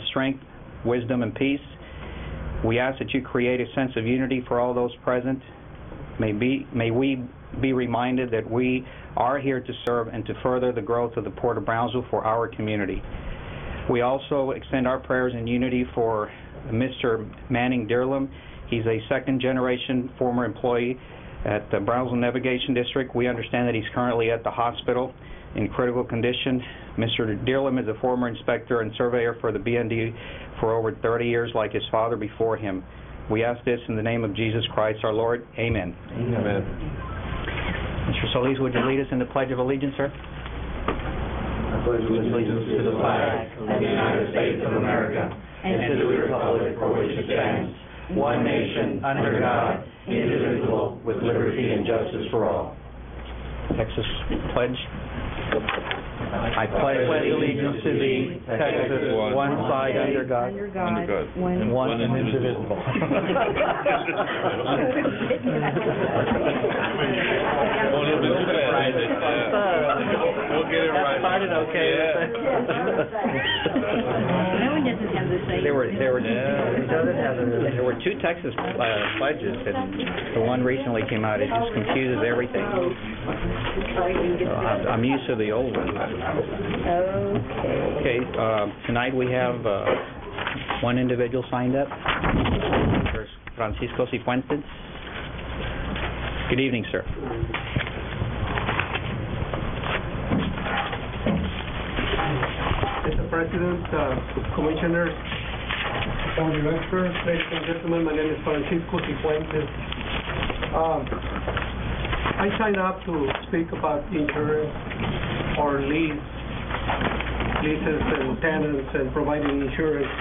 strength, wisdom, and peace. We ask that you create a sense of unity for all those present. May we be reminded that we are here to serve and to further the growth of the Port of Brownsville for our community. We also extend our prayers in unity for Mr. Manning Dearlam. He's a second-generation former employee at the Brownsville Navigation District. We understand that he's currently at the hospital in critical condition. Mr. Dearlam is a former inspector and surveyor for the BND for over 30 years, like his father before him. We ask this in the name of Jesus Christ, our Lord. Amen. Amen. Mr. Solis, would you lead us in the Pledge of Allegiance, sir? I pledge allegiance to the flag of the United States of America and to the republic for which it stands, one nation, under God, indivisible, with liberty and justice for all. Texas Pledge. I pledge allegiance to thee, Texas, one side under God, one and indivisible. We'll get it right. Started okay. No one doesn't have the same. There were two Texas pledges, and the one recently came out. It just confuses everything. I'm used to the old one. Okay. Tonight we have one individual signed up. There's Francisco Cifuentes. Good evening, sir. Mr. President, Commissioners, Board Director, ladies and gentlemen, my name is Francisco Cifuentes. I signed up to speak about insurance or leases and tenants and providing insurance.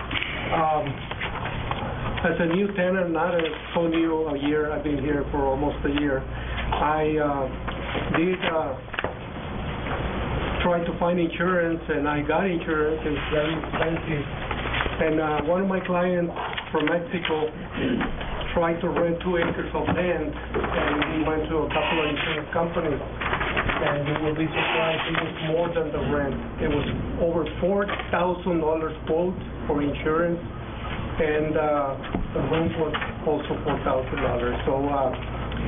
As a new tenant, not so new a year, I've been here for almost a year, I did try to find insurance, and I got insurance. It's very expensive. And one of my clients from Mexico tried to rent 2 acres of land, and he went to a couple of insurance companies, and you will be surprised, it was more than the rent. It was over $4,000 quote for insurance, and the rent was also $4,000. So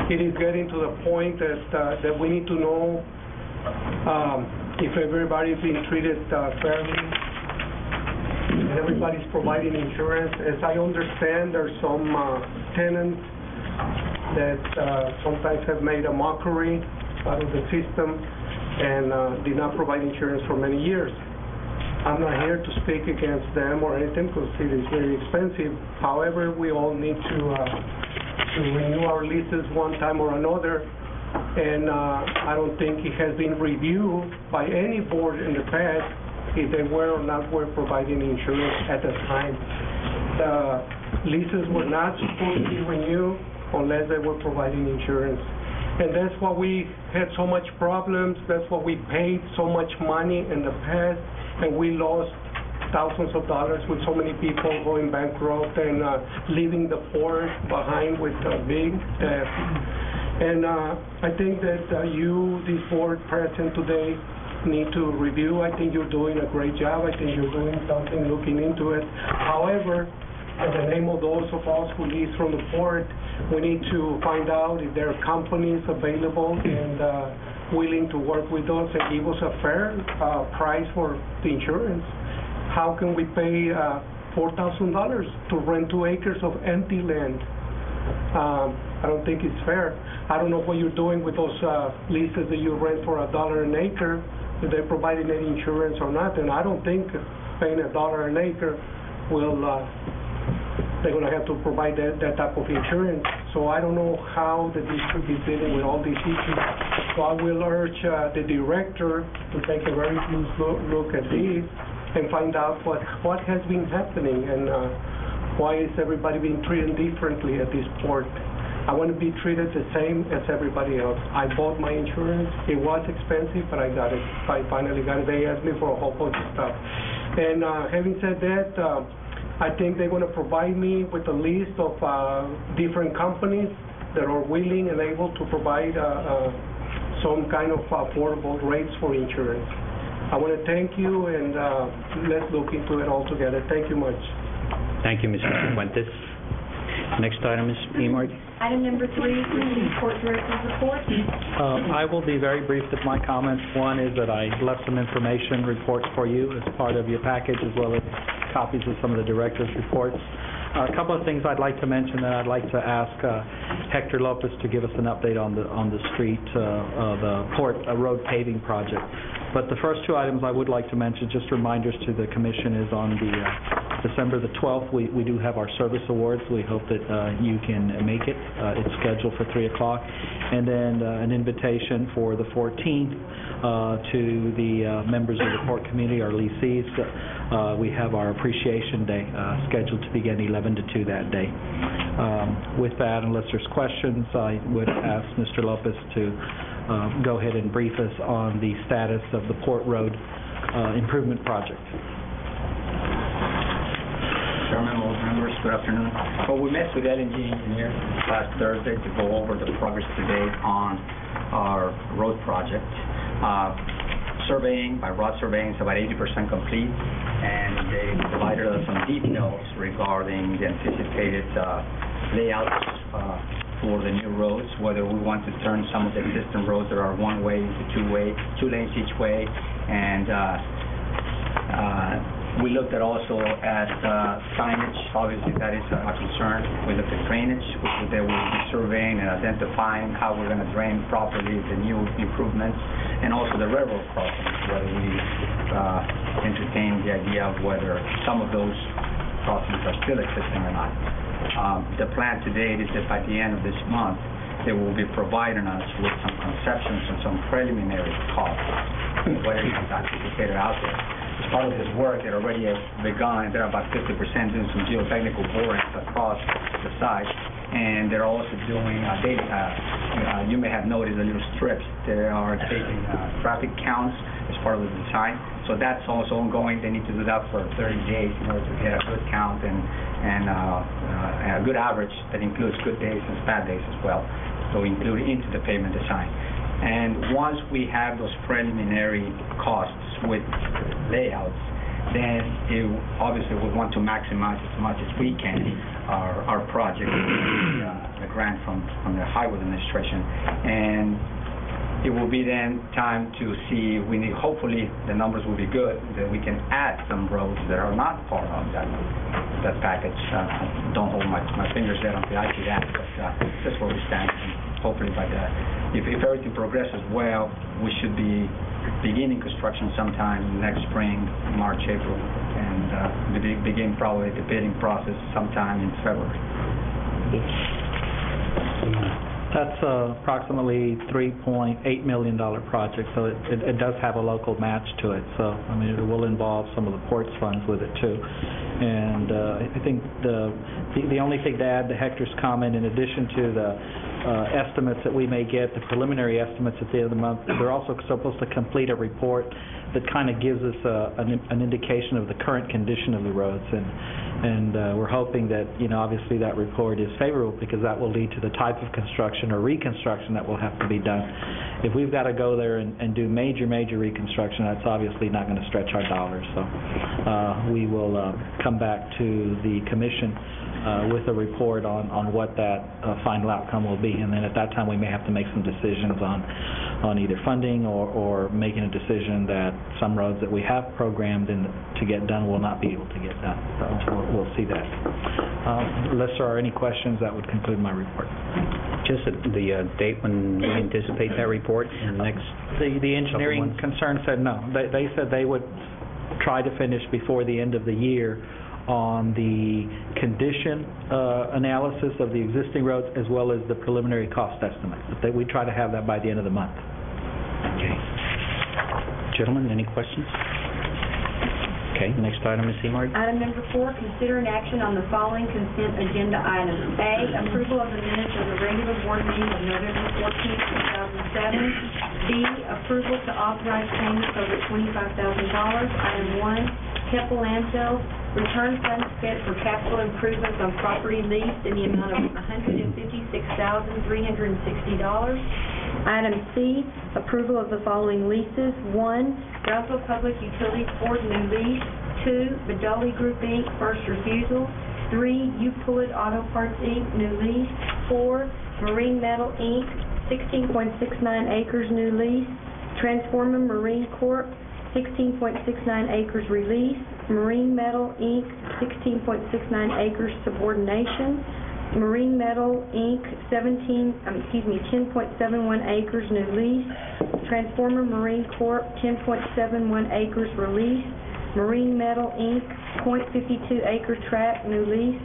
it is getting to the point that we need to know if everybody's being treated fairly, and everybody's providing insurance. As I understand, there's some tenants that sometimes have made a mockery out of the system and did not provide insurance for many years. I'm not here to speak against them or anything because it is very expensive. However, we all need to renew our leases one time or another, and I don't think it has been reviewed by any board in the past if they were or not were providing insurance at the time. The leases were not supposed to be renewed unless they were providing insurance. And that's why we had so much problems. That's why we paid so much money in the past, and we lost thousands of dollars with so many people going bankrupt and leaving the port behind with a big debt. And I think that this board present today, need to review. I think you're doing a great job. I think you're doing something, looking into it. However, in the name of those of us who lease from the port, we need to find out if there are companies available and willing to work with us and give us a fair price for the insurance. How can we pay $4,000 to rent 2 acres of empty land? I don't think it's fair. I don't know what you're doing with those leases that you rent for $1 an acre, if they're providing any insurance or not, and I don't think paying $1 an acre will, they're going to have to provide that type of insurance. So I don't know how the district is dealing with all these issues. So I will urge the director to take a very close look at this and find out what has been happening and why is everybody being treated differently at this port. I want to be treated the same as everybody else. I bought my insurance. It was expensive, but I got it. I finally got it. They asked me for a whole bunch of stuff. And having said that, I think they're going to provide me with a list of different companies that are willing and able to provide some kind of affordable rates for insurance. I want to thank you, and let's look into it all together. Thank you much. Thank you, Mr. Fuentes. Next item is Emard. Item number 3, Community Court Director's Report. I will be very brief with my comments. One is that I left some information reports for you as part of your package, as well as copies of some of the director's reports. A couple of things I'd like to mention, that I'd like to ask Hector Lopez to give us an update on the street, the Port Road paving project. But the first two items I would like to mention, just reminders to the Commission, is on the December the 12th, we do have our service awards. We hope that you can make it. It's scheduled for 3 o'clock. And then an invitation for the 14th to the members of the port community, our lessees. We have our Appreciation Day scheduled to begin 11 to 2 that day. With that, unless there's questions, I would ask Mr. Lopez to go ahead and brief us on the status of the Port Road improvement project. Chairman, members, good afternoon. Well, we met with LNG engineers last Thursday to go over the progress to date on our road project. Surveying, by road surveying, is about 80% complete, and they provided us some details regarding the anticipated layouts for the new roads, whether we want to turn some of the existing roads that are one-way into two lanes each way, and we looked at also at signage. Obviously, that is a concern. We looked at drainage, which they will be surveying and identifying how we're going to drain properly the new improvements, and also the railroad crossings, whether we entertain the idea of whether some of those crossings are still existing or not. The plan to date is that by the end of this month, they will be providing us with some conceptions and some preliminary costs, what is anticipated out there. As part of this work, it already has begun. They're about 50% doing some geotechnical borings across the site, and they're also doing, you may have noticed the little strips. They are taking traffic counts as part of the design. So that's also ongoing. They need to do that for 30 days in order to get a good count and a good average that includes good days and bad days as well. So include into the pavement design. And once we have those preliminary costs with layouts, then obviously we want to maximize as much as we can our project, the grant from the Highway Administration. And it will be then time to see, hopefully the numbers will be good, that we can add some roads that are not part of that package. Don't hold my fingers there until I see that, but that's where we stand. And hopefully if everything progresses well, we should be beginning construction sometime next spring, March, April, and begin probably the bidding process sometime in February. That's approximately $3.8 million project, so it does have a local match to it. So, I mean, it will involve some of the port's funds with it, too. And I think the only thing to add to Hector's comment, in addition to the estimates that we may get, the preliminary estimates at the end of the month, they're also supposed to complete a report that kind of gives us an indication of the current condition of the roads. And we're hoping that, obviously that report is favorable, because that will lead to the type of construction or reconstruction that will have to be done. If we've got to go there and do major reconstruction, that's obviously not going to stretch our dollars. So we will come back to the Commission with a report on what that final outcome will be. And then at that time, we may have to make some decisions on either funding or making a decision that some roads that we have programmed to get done will not be able to get done. So we'll see that. Unless there are any questions, that would conclude my report. Just the date when we anticipate that report in the next... The engineering concern said no. They said they would try to finish before the end of the year on the condition analysis of the existing roads, as well as the preliminary cost estimate. But we try to have that by the end of the month. Okay. Gentlemen, any questions? Okay, next item is Emard. Item number 4, consider an action on the following consent agenda items. A, approval of the minutes of the regular board meeting of November 14, 2007. B, approval to authorize payments over $25,000. Item 1, Keppel Landfill, return funds spent for capital improvements on property leased in the amount of $156,360. Item C, approval of the following leases. 1, Brownsville Public Utilities Board, new lease. 2, Badoli Group, Inc., first refusal. 3, You Pull It Auto Parts, Inc., new lease. 4, Marine Metal, Inc., 16.69 acres, new lease. Transformer Marine Corp., 16.69 acres, release. Marine Metal, Inc., 16.69 acres, subordination. Marine Metal, Inc., 10.71 acres, new lease. Transformer Marine Corp., 10.71 acres, release. Marine Metal, Inc., .52 acre tract, new lease.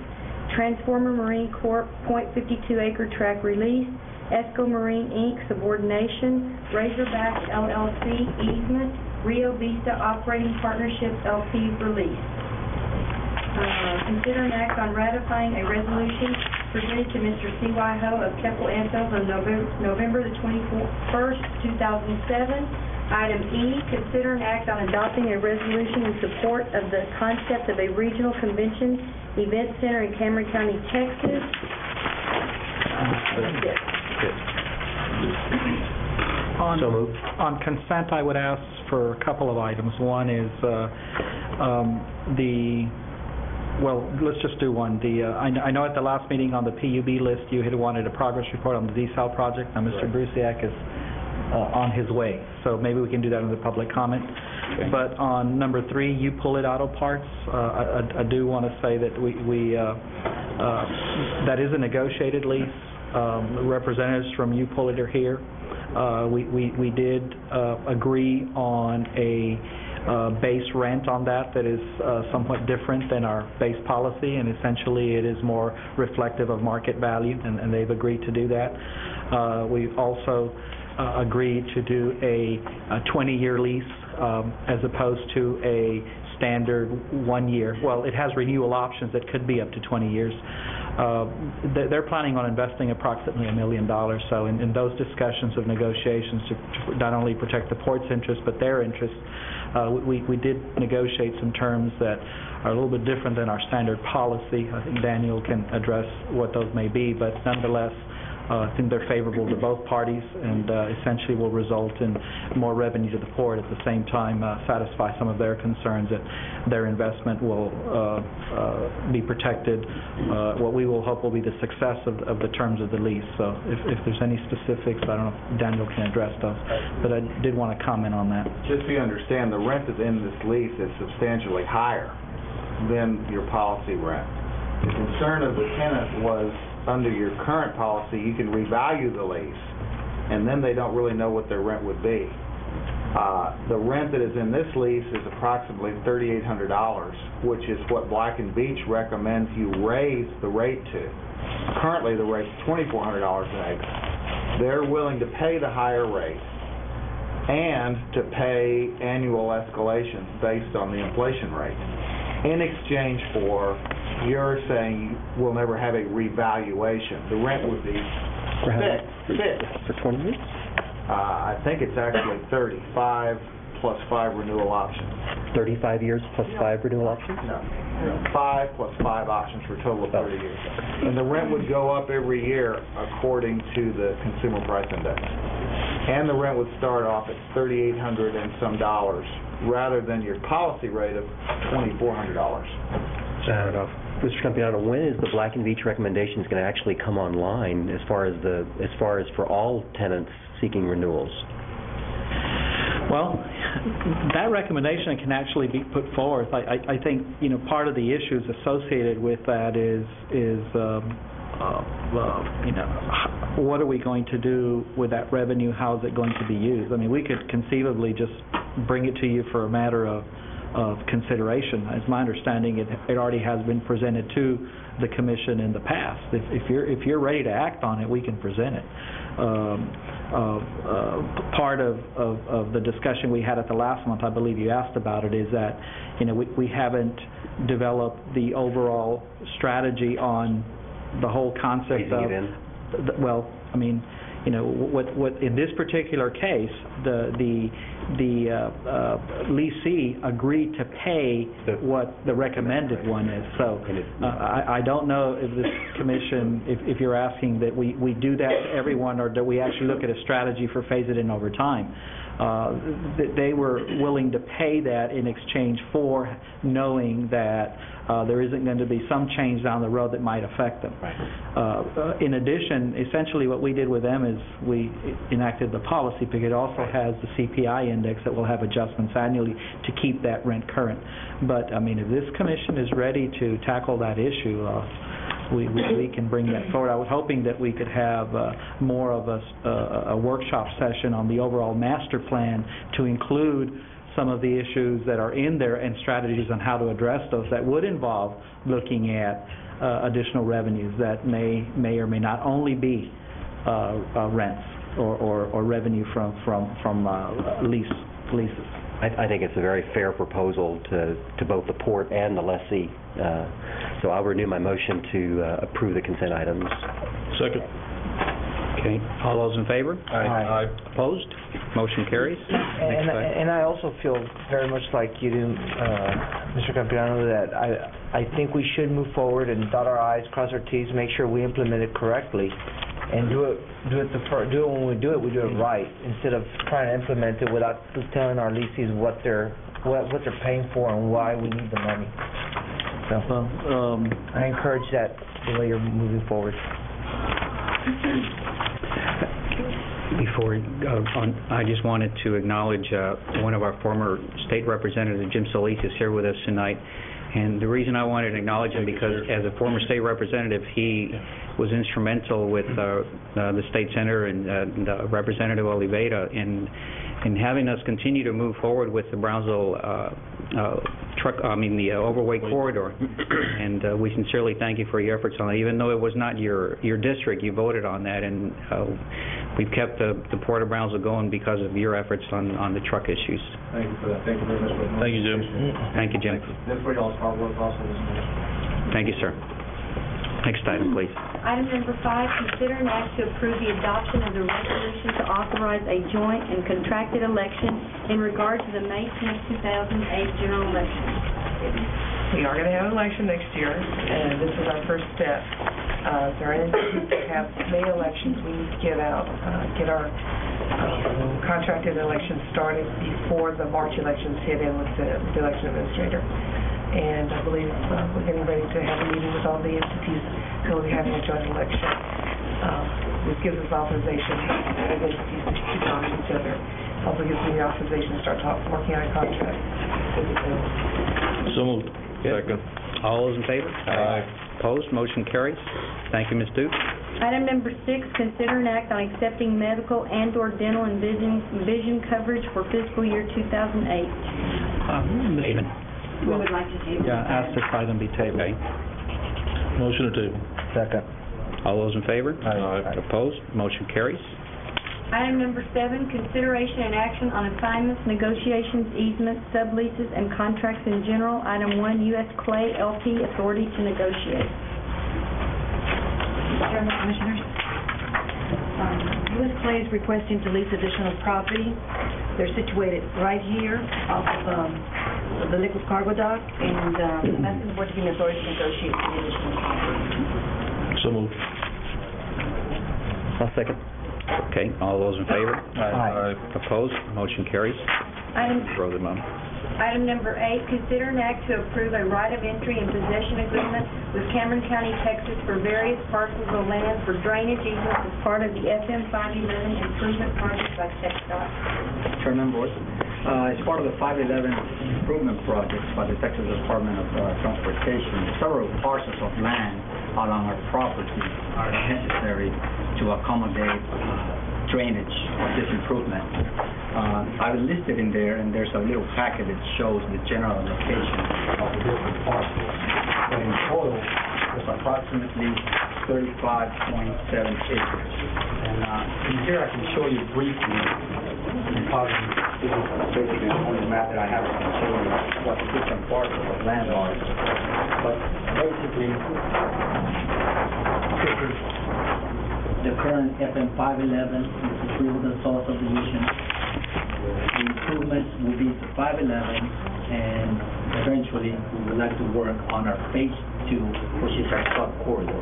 Transformer Marine Corp., .52 acre tract, release. Esco Marine, Inc., subordination. Razorback, LLC, easement. Rio Vista Operating Partnership, LP, release. Consider an act on ratifying a resolution presented to Mr. C.Y. Ho of Keppel Anselms on November the 21st, 2007. Item E, consider an act on adopting a resolution in support of the concept of a regional convention event center in Cameron County, Texas. On consent, I would ask for a couple of items. One is let's just do one. I know at the last meeting on the PUB list you had wanted a progress report on the desal project. Now Mr. Brusiak is on his way, so maybe we can do that in the public comment. Okay. But on number 3, You Pull It Auto Parts, I do want to say that we that is a negotiated lease. Representatives from You Pull It are here. We did agree on a base rent on that is somewhat different than our base policy, and essentially it is more reflective of market value, and they've agreed to do that. We've also agreed to do a 20-year lease as opposed to a standard 1 year. Well, it has renewal options that could be up to 20 years. They're planning on investing approximately $1 million. So in those discussions of negotiations to not only protect the port's interest but their interest, we did negotiate some terms that are a little bit different than our standard policy. I think Daniel can address what those may be, but nonetheless, I think they're favorable to both parties and essentially will result in more revenue to the port, at the same time satisfy some of their concerns that their investment will be protected. What we will hope will be the success of the terms of the lease. So if there's any specifics, I don't know if Daniel can address those, but I did want to comment on that. Just so you understand, the rent that's in this lease is substantially higher than your policy rent. The concern of the tenant was, under your current policy, you can revalue the lease, and then they don't really know what their rent would be. The rent that is in this lease is approximately $3,800, which is what Black & Beach recommends you raise the rate to. Currently, the rate is $2,400 an acre. They're willing to pay the higher rate and to pay annual escalations based on the inflation rate. In exchange for, you're saying we'll never have a revaluation. The rent would be fixed. For 20 years? I think it's actually 35 plus 5 renewal options. 35 years plus 5 renewal options? No. 5 plus 5 options for a total of 30 years. And the rent would go up every year according to the Consumer Price Index. And the rent would start off at $3,800 and some dollars, rather than your policy rate of $2,400. Mr. Campiano, when is the Black & Beach recommendations going to actually come online as far as for all tenants seeking renewals? Well, that recommendation can actually be put forth. I think part of the issues associated with that is what are we going to do with that revenue? How is it going to be used? I mean, we could conceivably just bring it to you for a matter of consideration. As my understanding, it already has been presented to the commission in the past. If you're ready to act on it, we can present it. Part of the discussion we had at the last month, I believe you asked about it, is that we haven't developed the overall strategy on the whole concept of what in this particular case, the leasee agreed to pay what the recommended one is. So I don't know if this commission, if you're asking that we do that to everyone, or do we actually look at a strategy for phase it in over time. they were willing to pay that in exchange for knowing that there isn't going to be some change down the road that might affect them. In addition, essentially what we did with them is we enacted the policy because it also has the CPI index that will have adjustments annually to keep that rent current. But, I mean, if this commission is ready to tackle that issue, we can bring that forward. I was hoping that we could have more of a workshop session on the overall master plan to include some of the issues that are in there and strategies on how to address those that would involve looking at additional revenues that may or may not only be rents or revenue from leases. I think it's a very fair proposal to both the port and the lessee. So I'll renew my motion to approve the consent items. Second. Okay, all those in favor? Aye. Opposed? Motion carries. Next item. And I also feel very much like you do, Mr. Campiano, that I think we should move forward and dot our I's, cross our T's, make sure we implement it correctly, and do it when we do it right, instead of trying to implement it without telling our lessees what they're paying for and why we need the money. So I encourage that the way you're moving forward. Before I just wanted to acknowledge one of our former state representatives, Jim Solis, is here with us tonight. And the reason I wanted to acknowledge him because as a former state representative, he was instrumental with the state senator and Representative Oliveira in having us continue to move forward with the Brownsville the overweight corridor. And we sincerely thank you for your efforts on that. Even though it was not your district, you voted on that, and we've kept the Port of Brownsville going because of your efforts on the truck issues. Thank you for that. Thank you very much. Thank you, Jim. Thank you, Jim. That's for y'all's hard work also this morning. Thank you, sir. Next item, please. Item number 5, consider and act to approve the adoption of the resolution to authorize a joint and contracted election in regard to the May 10, 2008 general election. We are going to have an election next year, and this is our first step. During to have May elections, we need to get our contracted elections started before the March elections hit in with the election administrator. And I believe we're getting ready to have a meeting with all the entities who will be having a joint election. This gives us authorization for the entities to talk to each other. Also gives me the authorization to start working on a contract. So moved. Second. All those in favor? Aye. Opposed? Motion carries. Thank you, Ms. Duke. Item number 6, consider and act on accepting medical and/or dental and vision coverage for fiscal year 2008. David. We would like to table. Yeah, ask this item be tabled. Okay. Motion to table. Second. All those in favor? Aye. Opposed? Motion carries. Item number 7, consideration and action on assignments, negotiations, easements, subleases, and contracts in general. Item 1, U.S. Clay LP, authority to negotiate. Mr. Chairman, Commissioners, U.S. Clay is requesting to lease additional property. They're situated right here off of the liquid cargo dock, and asking the board to give me authority to negotiate the additional property. So moved. I'll second. Okay. All those in favor? Aye. Opposed? Motion carries. Throw them out. Item number 8, consider an act to approve a right of entry and possession agreement with Cameron County, Texas for various parcels of land for drainage easements as part of the FM 511 improvement project by TxDOT. Chairman, Board. As part of the 511 improvement projects by the Texas Department of Transportation, several parcels of land along our property are necessary to accommodate drainage of this improvement. I listed in there, and there's a little packet that shows the general location of the different parcels. But in total, there's approximately 35.7 acres. And here I can show you briefly, and probably this is basically the only map that I have that can show you what the different parcels of land are. But basically, this is the current FM 511, this is Freehold Soil subdivision. The improvements will be to 511, and eventually we would like to work on our phase 2, which is our sub corridor.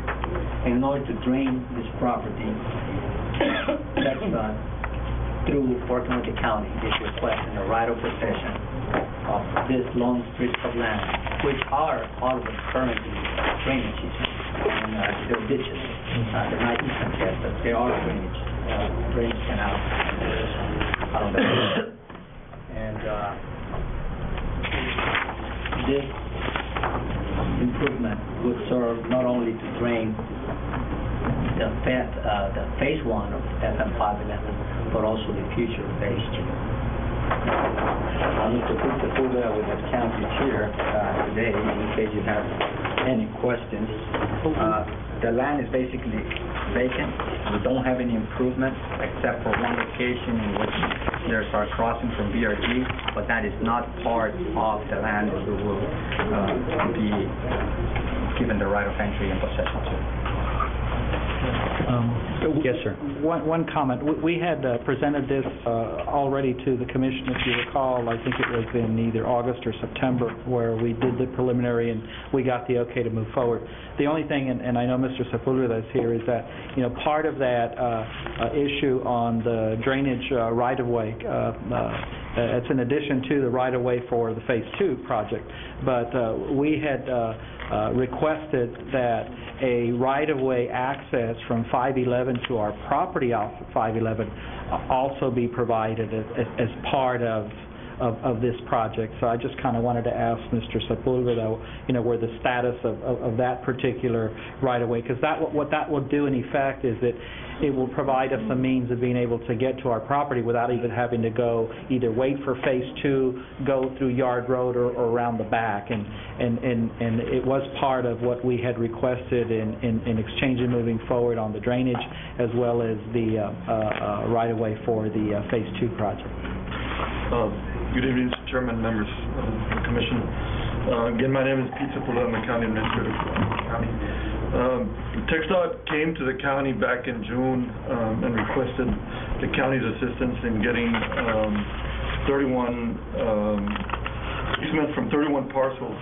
And in order to drain this property, TxDOT through working with the county, is requesting a right of possession of this long strips of land, which are all of the currently drainage easements, and they're ditches. They're not easements yet, but they are drainage canals out of the and this improvement would serve not only to drain the phase 1 of FM 511, but also the future phase 2. Mr. Sepulveda with the county chair today, in case you have any questions. The land is basically vacant. We don't have any improvement except for one location in which there's our crossing from BRG, but that is not part of the land that we will be given the right of entry and possession to. Yes, sir. One comment. We had presented this already to the commission, if you recall. I think it was in either August or September where we did the preliminary and we got the okay to move forward. The only thing, and I know Mr. Sepulveda is here, is that part of that issue on the drainage right-of-way, it's in addition to the right-of-way for the Phase 2 project, but we had requested that a right-of-way access from 511 to our property off of 511 also be provided as part of this project. So I just kind of wanted to ask Mr. Sepulveda, where the status of that particular right-of-way, because what that will do in effect is that it will provide us a means of being able to get to our property without even having to go either wait for Phase 2, go through Yard Road or around the back. And it was part of what we had requested in exchange of moving forward on the drainage as well as the right-of-way for the Phase 2 project. Good evening, Mr. Chairman, members of the Commission. Again, my name is Pete Sepulveda. I'm the County Administrator for the county. TxDOT came to the county back in June and requested the county's assistance in getting 31 easements from 31 parcels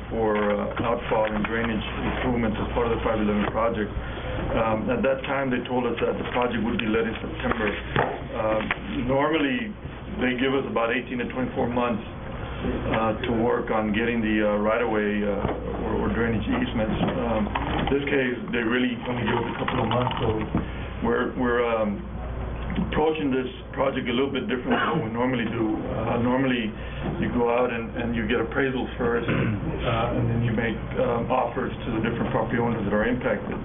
for outfall and drainage improvements as part of the 511 project. At that time, they told us that the project would be led in September. Normally, they give us about 18 to 24 months to work on getting the right-of-way or drainage easements. In this case, they really only give us a couple of months, so we're approaching this project a little bit different than what we normally do. Normally, you go out and you get appraisals first, and then you make offers to the different property owners that are impacted.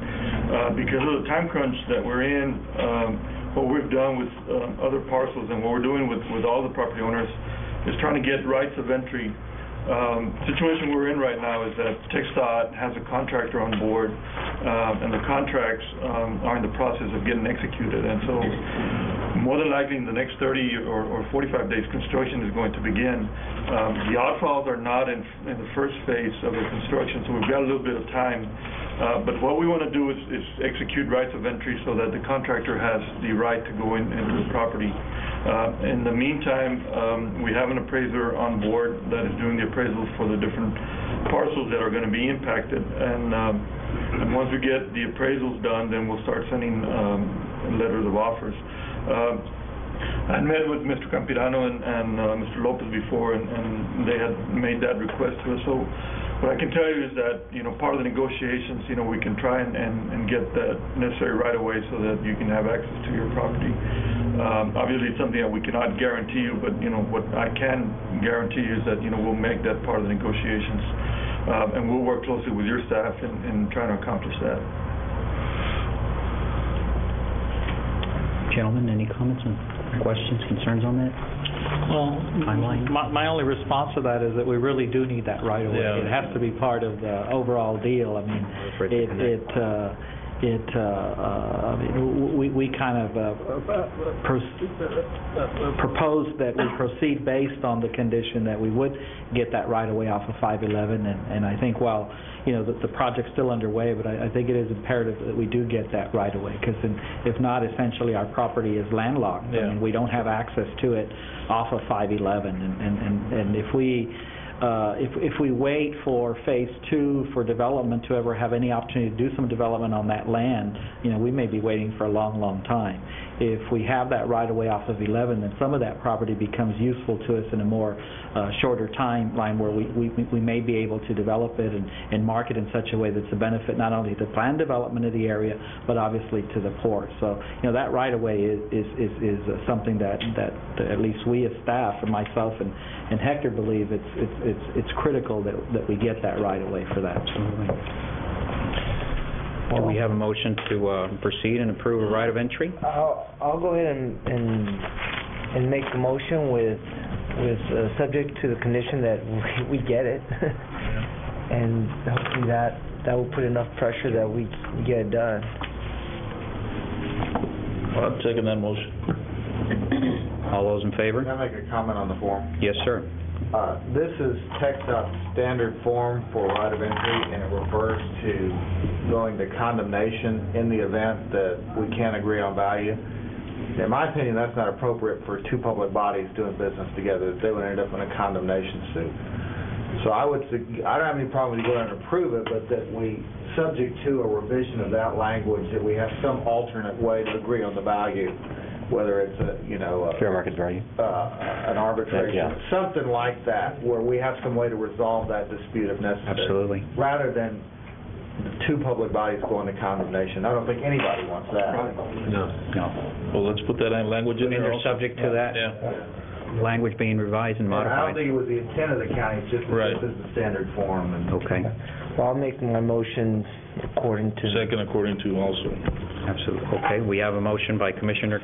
Because of the time crunch that we're in, what we've done with other parcels and what we're doing with all the property owners is trying to get rights of entry. Situation we're in right now is that TxDOT has a contractor on board, and the contracts are in the process of getting executed. And so more than likely in the next 30 or 45 days, construction is going to begin. The outfalls are not in the first phase of the construction, so we've got a little bit of time. But what we want to do is execute rights of entry so that the contractor has the right to go into the property. In the meantime, we have an appraiser on board that is doing the appraisals for the different parcels that are going to be impacted. And once we get the appraisals done, then we'll start sending letters of offers. I met with Mr. Campirano and Mr. Lopez before, and they had made that request to us. So what I can tell you is that, part of the negotiations, we can try and get that necessary right-of-way so that you can have access to your property. Obviously, it's something that we cannot guarantee you, but, what I can guarantee you is that, we'll make that part of the negotiations. And we'll work closely with your staff in trying to accomplish that. Gentlemen, any comments and questions, concerns on that? Well, timeline? My only response to that is that we really do need that right away. Yeah. It has to be part of the overall deal. I mean, we kind of proposed that we proceed based on the condition that we would get that right away off of 511, and I think while the project's still underway, but I think it is imperative that we do get that right away, because if not, essentially our property is landlocked. Yeah. I mean, we don't have access to it off of 511, and if we if we wait for Phase 2 for development to ever have any opportunity to do some development on that land, we may be waiting for a long, long time. If we have that right-of-way off of 11, then some of that property becomes useful to us in a more shorter timeline where we may be able to develop it and market in such a way that's a benefit not only to the planned development of the area, but obviously to the port. So, that right-of-way is something that at least we as staff, and myself and Hector believe it's critical that we get that right-of-way for that. Absolutely. Do we have a motion to proceed and approve a right of entry? I'll go ahead and make the motion with subject to the condition that we get it. And hopefully that will put enough pressure that we get it done. Well, I'm taking that motion. All those in favor? Can I make a comment on the form? Yes, sir. This is TxDOT's standard form for right of entry, and it refers to going to condemnation in the event that we can't agree on value. In my opinion, that's not appropriate for two public bodies doing business together. They would end up in a condemnation suit. So I don't have any problem with you going and approve it, but that we, subject to a revision of that language, that we have some alternate way to agree on the value, whether it's fair market value, an arbitration, something like that, where we have some way to resolve that dispute if necessary. Absolutely. Rather than the two public bodies going to condemnation. I don't think anybody wants that. No. Well, let's put that language in there. They're subject to that language being revised and I don't modified. think it was the intent of the county, it's just that this is the standard form. Okay. Well, I'll make my motion according to... Second according to also. Absolutely. Okay, we have a motion by Commissioner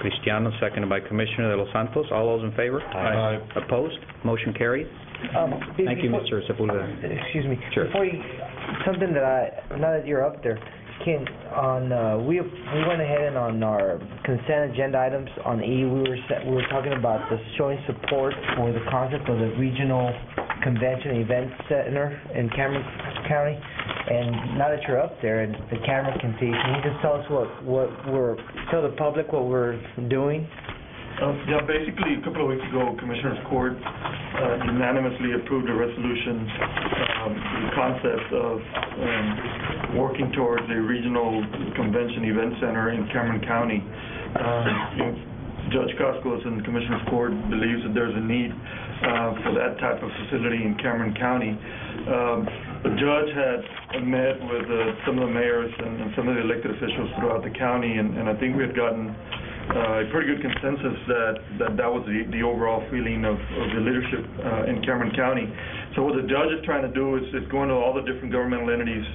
Cristiano, seconded by Commissioner De Los Santos. All those in favor? Aye. Opposed? Motion carries. Thank you, Mr. Sepulveda. Excuse me. Sure. Before something that now that you're up there, we went ahead and on our consent agenda items on E, we were talking about the showing support for the concept of the regional convention event center in Cameron County. And now that you're up there and the camera can see, can you just tell us tell the public what we're doing? Basically, a couple of weeks ago, Commissioners Court unanimously approved a resolution, the concept of working towards a regional convention event center in Cameron County. Judge Coscos and Commissioners Court believes that there's a need for that type of facility in Cameron County. The judge had met with some of the mayors and some of the elected officials throughout the county, and I think we had gotten a pretty good consensus that was the overall feeling of the leadership in Cameron County. So what the judge is trying to do is go into all the different governmental entities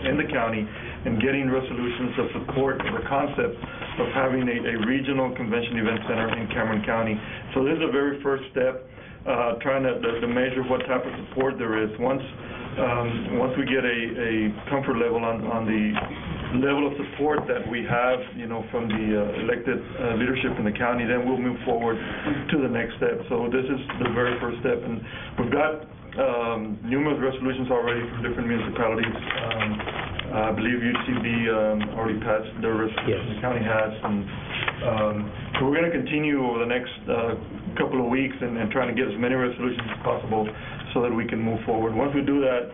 in the county and getting resolutions of support of the concept of having a regional convention event center in Cameron County. So this is the very first step, trying to measure what type of support there is. Once we get a comfort level on the level of support that we have, from the elected leadership in the county, then we'll move forward to the next step. So this is the very first step, and we've got numerous resolutions already from different municipalities. I believe UCB already passed their resolution. Yes. The county has, and so we're going to continue over the next couple of weeks and trying to get as many resolutions as possible so that we can move forward. Once we do that,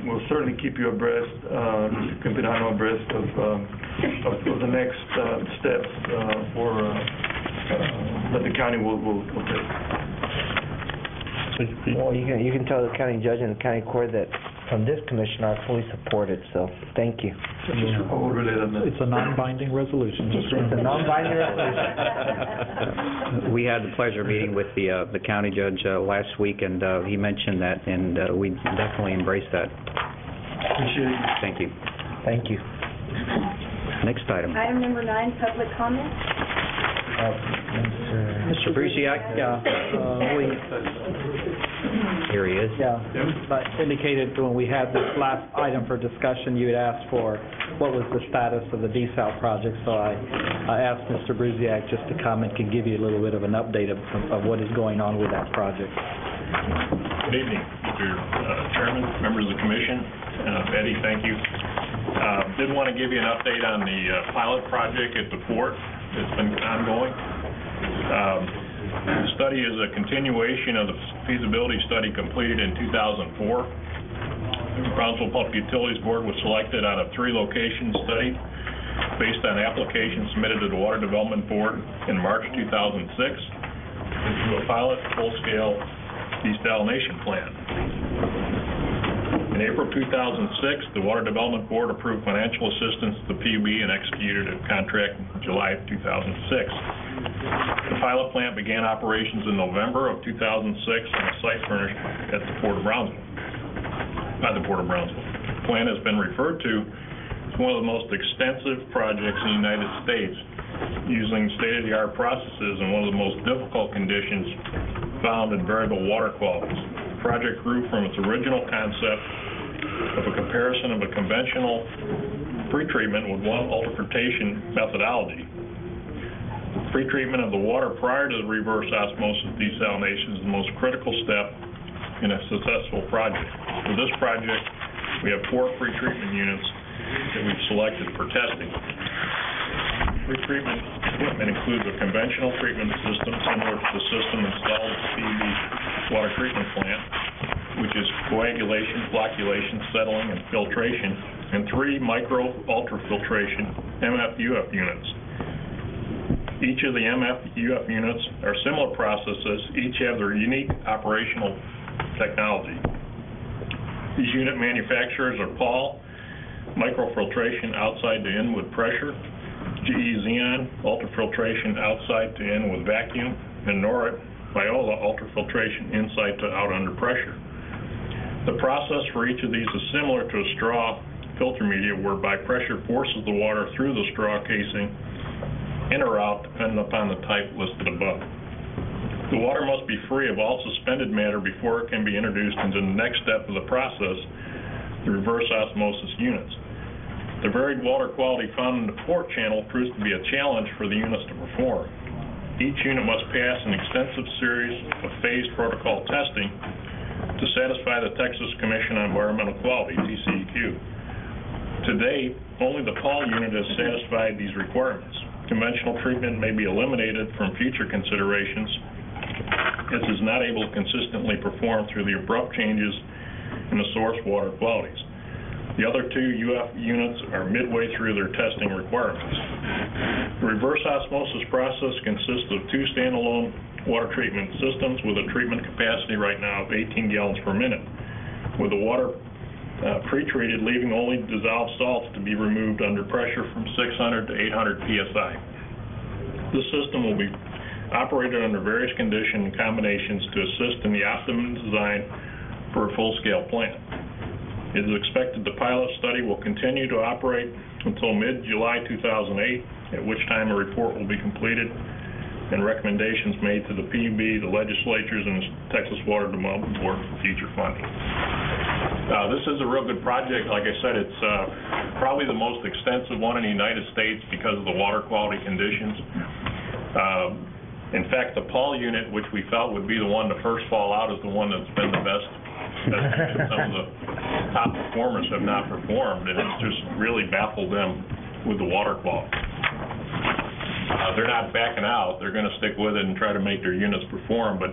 we'll certainly keep you abreast, Mr. Campirano, abreast of the next steps that the county will take. Well, you can tell the county judge and the county court that from this commission I fully support it, so thank you. It's a non-binding resolution. It's a non-binding resolution. We had the pleasure of meeting with the county judge last week, and he mentioned that, and we definitely embrace that. Appreciate it. Thank you. Thank you. Next item. Item number 9, public comment. Mr. Brusiak, here he is. But indicated when we had this last item for discussion, you had asked for what was the status of the desal project, so I asked Mr. Brusiak just to come and can give you a little bit of an update of what is going on with that project. Good evening, Mr. Chairman, members of the Commission. Betty, thank you. Did want to give you an update on the pilot project at the port that's been ongoing. The study is a continuation of the feasibility study completed in 2004. The Brownsville Public Utilities Board was selected on a 3-location study based on applications submitted to the Water Development Board in March 2006 to a pilot full-scale desalination plant. In April 2006, the Water Development Board approved financial assistance to the PUB and executed a contract in July of 2006. The pilot plant began operations in November of 2006 on a site furnished at the Port of Brownsville, by the Port of Brownsville. The plant has been referred to as one of the most extensive projects in the United States, using state-of-the-art processes in one of the most difficult conditions found in variable water qualities. The project grew from its original concept of a comparison of a conventional pretreatment with one ultrafiltration methodology. Pretreatment of the water prior to the reverse osmosis desalination is the most critical step in a successful project. For this project, we have 4 pretreatment units that we've selected for testing. Pretreatment equipment includes a conventional treatment system similar to the system installed at the PUB water treatment plant, which is coagulation, flocculation, settling, and filtration, and 3 micro-ultrafiltration MF-UF units. Each of the MF-UF units are similar processes. Each have their unique operational technology. These unit manufacturers are Paul, microfiltration outside to in with pressure, GE Xeon, ultrafiltration outside to in with vacuum, and Norit Viola, ultrafiltration inside to out under pressure. The process for each of these is similar to a straw filter media, whereby pressure forces the water through the straw casing in or out, depending upon the type listed above. The water must be free of all suspended matter before it can be introduced into the next step of the process, the reverse osmosis units. The varied water quality found in the port channel proves to be a challenge for the units to perform. Each unit must pass an extensive series of phased protocol testing to satisfy the Texas Commission on Environmental Quality, TCEQ. To date, only the Paul unit has satisfied these requirements. Conventional treatment may be eliminated from future considerations, as it is not able to consistently perform through the abrupt changes in the source water qualities. The other 2 UF units are midway through their testing requirements. The reverse osmosis process consists of 2 standalone water treatment systems with a treatment capacity right now of 18 gallons per minute, with the water pre-treated, leaving only dissolved salts to be removed under pressure from 600 to 800 psi. This system will be operated under various condition combinations to assist in the optimum design for a full-scale plant. It is expected the pilot study will continue to operate until mid-July 2008, at which time a report will be completed and recommendations made to the PUB, the legislatures, and the Texas Water Development Board for future funding. This is a real good project. Like I said, it's probably the most extensive one in the United States because of the water quality conditions. In fact, the Paul unit, which we felt would be the one to first fall out, is the one that's been the best. Some of the top performers have not performed, and it's just really baffled them with the water quality. They're not backing out. They're going to stick with it and try to make their units perform. But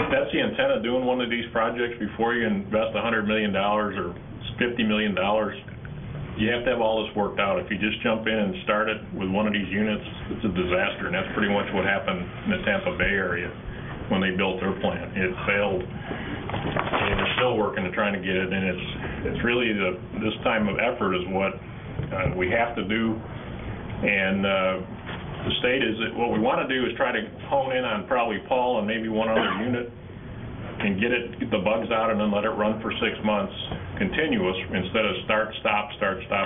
that's the intent of doing one of these projects. Before you invest $100 million or $50 million, you have to have all this worked out. If you just jump in and start it with one of these units, it's a disaster. And that's pretty much what happened in the Tampa Bay area when they built their plant. It failed, and they're still working and trying to get it. And it's really this time of effort is what we have to do. And the state is that what we want to do is try to hone in on probably Paul and maybe one other unit and get the bugs out and then let it run for 6 months continuous instead of start, stop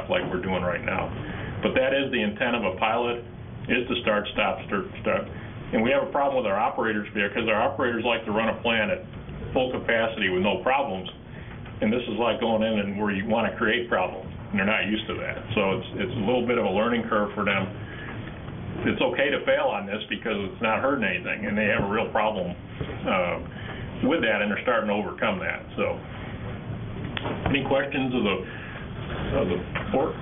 like we're doing right now. But that is the intent of a pilot, is to start, stop. And we have a problem with our operators there because our operators like to run a plant at full capacity with no problems. And this is like going in and where you want to create problems, and they're not used to that. So it's a little bit of a learning curve for them. It's okay to fail on this because it's not hurting anything, and they have a real problem with that, and they're starting to overcome that. So, any questions of the board?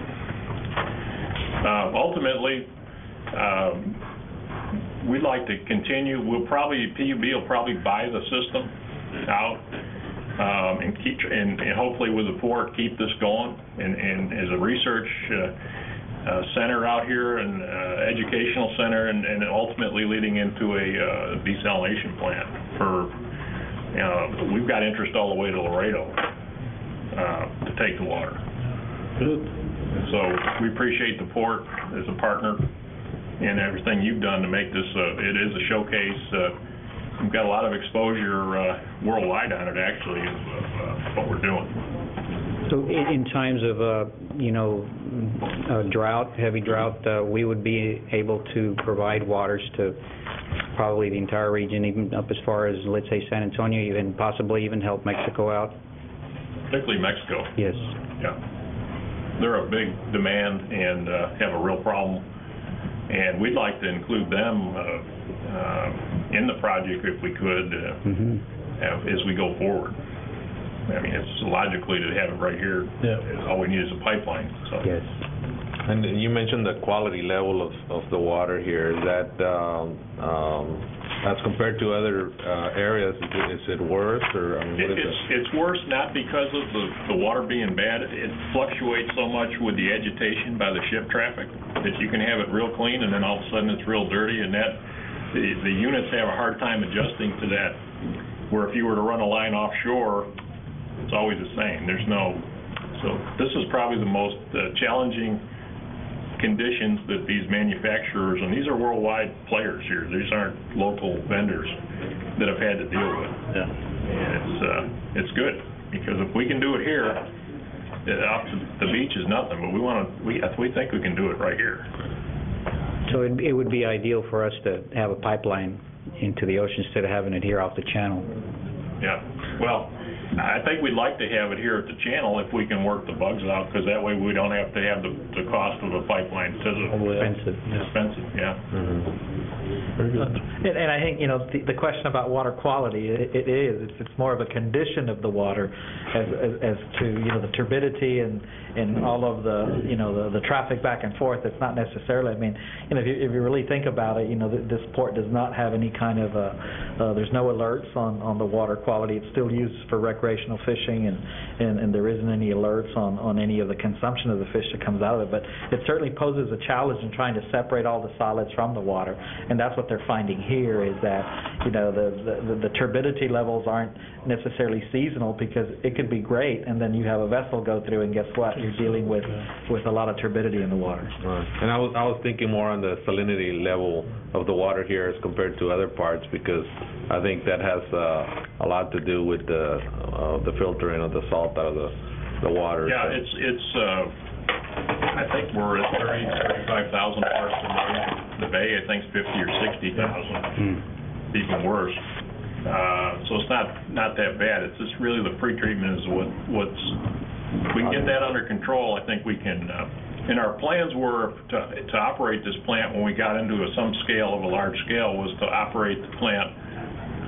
Ultimately, we'd like to continue. PUB will probably buy the system out and hopefully with the port keep this going and as a research center out here and educational center and ultimately leading into a desalination plant we've got interest all the way to Laredo to take the water. Good. So we appreciate the port as a partner and everything you've done to make this, it is a showcase. We've got a lot of exposure worldwide on it, actually, of what we're doing. So in times of, heavy drought, we would be able to provide waters to probably the entire region, even up as far as, let's say, San Antonio, even possibly even help Mexico out? Particularly Mexico. Yes. Yeah. They're a big demand and have a real problem. And we'd like to include them in the project if we could as we go forward. I mean, it's logically to have it right here. Yeah. All we need is a pipeline. So. Yes. And you mentioned the quality level of the water here. Is that as compared to other areas, is it worse or? I mean, it's worse not because of the water being bad. It fluctuates so much with the agitation by the ship traffic that you can have it real clean and then all of a sudden it's real dirty, and that the units have a hard time adjusting to that. Where if you were to run a line offshore, it's always the same. So this is probably the most challenging conditions that these manufacturers, and these are worldwide players here, these aren't local vendors that have had to deal with. Yeah. And it's good, because if we can do it here, off the beach is nothing, but we think we can do it right here. So it would be ideal for us to have a pipeline into the ocean instead of having it here off the channel. Yeah, well, I think we'd like to have it here at the channel if we can work the bugs out, because that way we don't have to have the cost of a pipeline. Expensive, yeah. Very good. And I think, the question about water quality, it's more of a condition of the water as to, the turbidity and all of the traffic back and forth. It's not necessarily, I mean, if you really think about it, this port does not have any kind of, there's no alerts on the water quality. It's still used for recreational fishing, and there isn't any alerts on any of the consumption of the fish that comes out of it. But it certainly poses a challenge in trying to separate all the solids from the water, and that's what they're finding here, is that the turbidity levels aren't necessarily seasonal, because it could be great, and then you have a vessel go through, and guess what? You're dealing with a lot of turbidity in the water. Right. And I was thinking more on the salinity level of the water here as compared to other parts, because I think that has a lot to do with the filtering of the salt out of the water. Yeah, so. It's I think we're at 35,000 parts per million. The bay, I think, is 50 or 60,000. Even worse. So it's not that bad. It's just really the pre-treatment is what's. If we can get that under control, I think we can. And our plans were to operate this plant when we got into some scale of a large scale was to operate the plant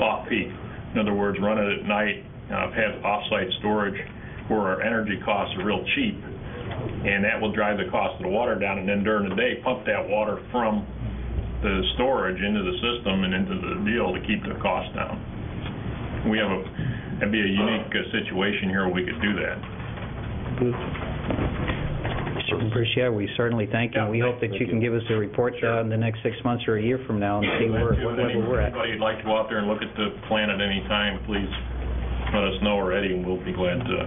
off-peak. In other words, run it at night, have off-site storage where our energy costs are real cheap, and that will drive the cost of the water down, and then during the day pump that water from the storage into the system and into the deal to keep the cost down. That'd be a unique situation here where we could do that. Mr. Bricia, we certainly thank you. We hope that you can give us a report in the next 6 months or a year from now and see what level we're at. If you'd like to go out there and look at the plant at any time, please let us know already, and we'll be glad to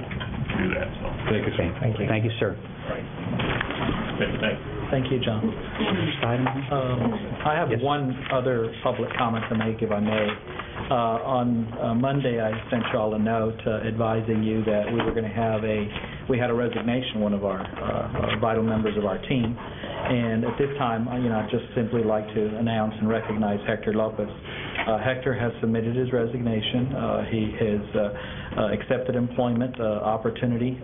do that. So. Thank you, sir. Right. Thanks. Thank you, John. I have one other public comment to make, if I may. On Monday, I sent you all a note advising you that we were going to we had a resignation, one of our vital members of our team. And at this time, I'd just simply like to announce and recognize Hector Lopez. Hector has submitted his resignation. He has accepted employment opportunity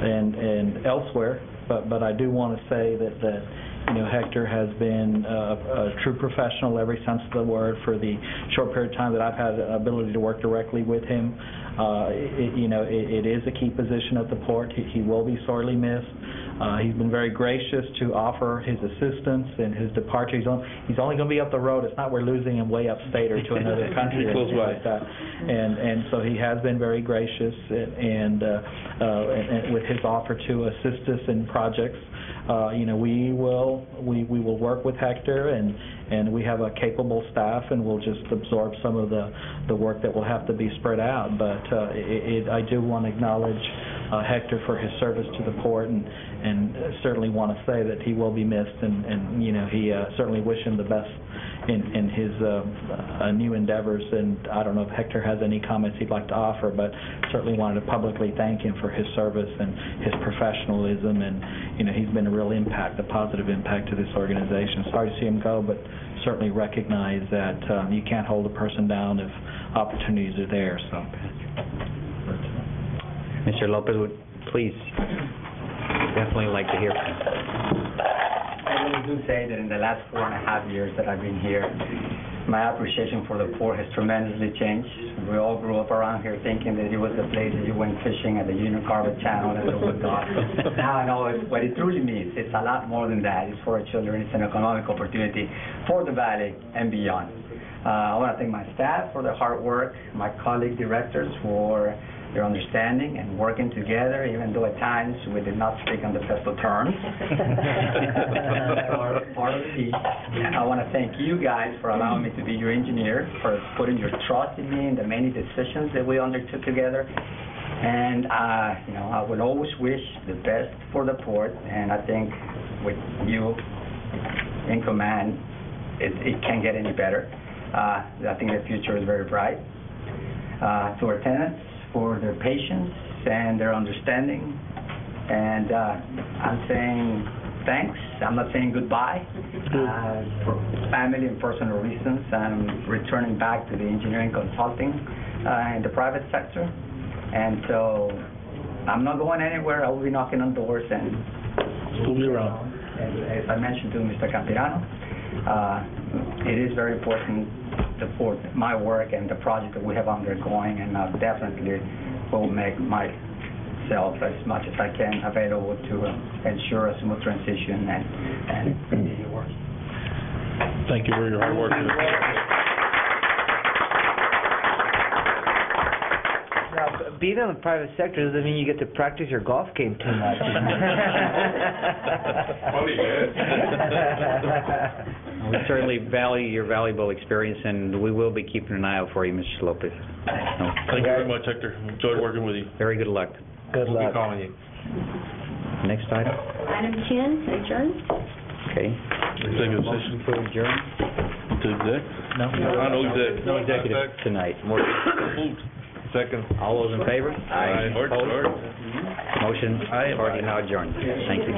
and elsewhere. But I do want to say that Hector has been a true professional every sense of the word for the short period of time that I've had the ability to work directly with him. It is a key position at the port. He will be sorely missed. He's been very gracious to offer his assistance and his departure. He's only going to be up the road. It's not we're losing him way upstate or to another country or anything like that. And so he has been very gracious and with his offer to assist us in projects. We will work with Hector, and we have a capable staff, and we'll just absorb some of the work that will have to be spread out. But I do want to acknowledge Hector for his service to the port, and certainly want to say that he will be missed, and he certainly wish him the best in his new endeavors. And I don't know if Hector has any comments he'd like to offer, but certainly wanted to publicly thank him for his service and his professionalism, and he's been a real impact, a positive impact to this organization. Sorry to see him go, but certainly recognize that you can't hold a person down if opportunities are there. So, Mr. Lopez would please definitely like to hear from you. I really do say that in the last 4.5 years that I've been here, my appreciation for the port has tremendously changed. We all grew up around here thinking that it was the place that you went fishing at the Union Carbon Channel and the wood dock. Now I know what it truly means. It's a lot more than that. It's for our children. It's an economic opportunity for the valley and beyond. I want to thank my staff for their hard work, my colleague directors for their understanding and working together, even though at times we did not speak on the best of terms. Part of the team. And I want to thank you guys for allowing me to be your engineer, for putting your trust in me and the many decisions that we undertook together. And I will always wish the best for the port, and I think with you in command, it can't get any better. I think the future is very bright. To our tenants, for their patience and their understanding, and I'm saying thanks. I'm not saying goodbye. For family and personal reasons, I'm returning back to the engineering consulting in the private sector, and so I'm not going anywhere. I will be knocking on doors, and we'll be around. As I mentioned to Mr. Campirano, it is very important for my work and the project that we have undergoing, and I definitely will make myself as much as I can available to ensure a smooth transition and continue work. Thank you for your hard work. Now, being in the private sector doesn't mean you get to practice your golf game too much. Funny, man. We certainly value your valuable experience, and we will be keeping an eye out for you, Mr. Lopez. Thank you very much, Hector. Enjoyed working with you. Very good luck. Good luck. We'll be calling you. Next item. Item 10, adjourn. Okay. Executive session. For adjourn. To exec? No executive tonight. Second. All those in favor? Aye. Motion, party now adjourned. Thank you.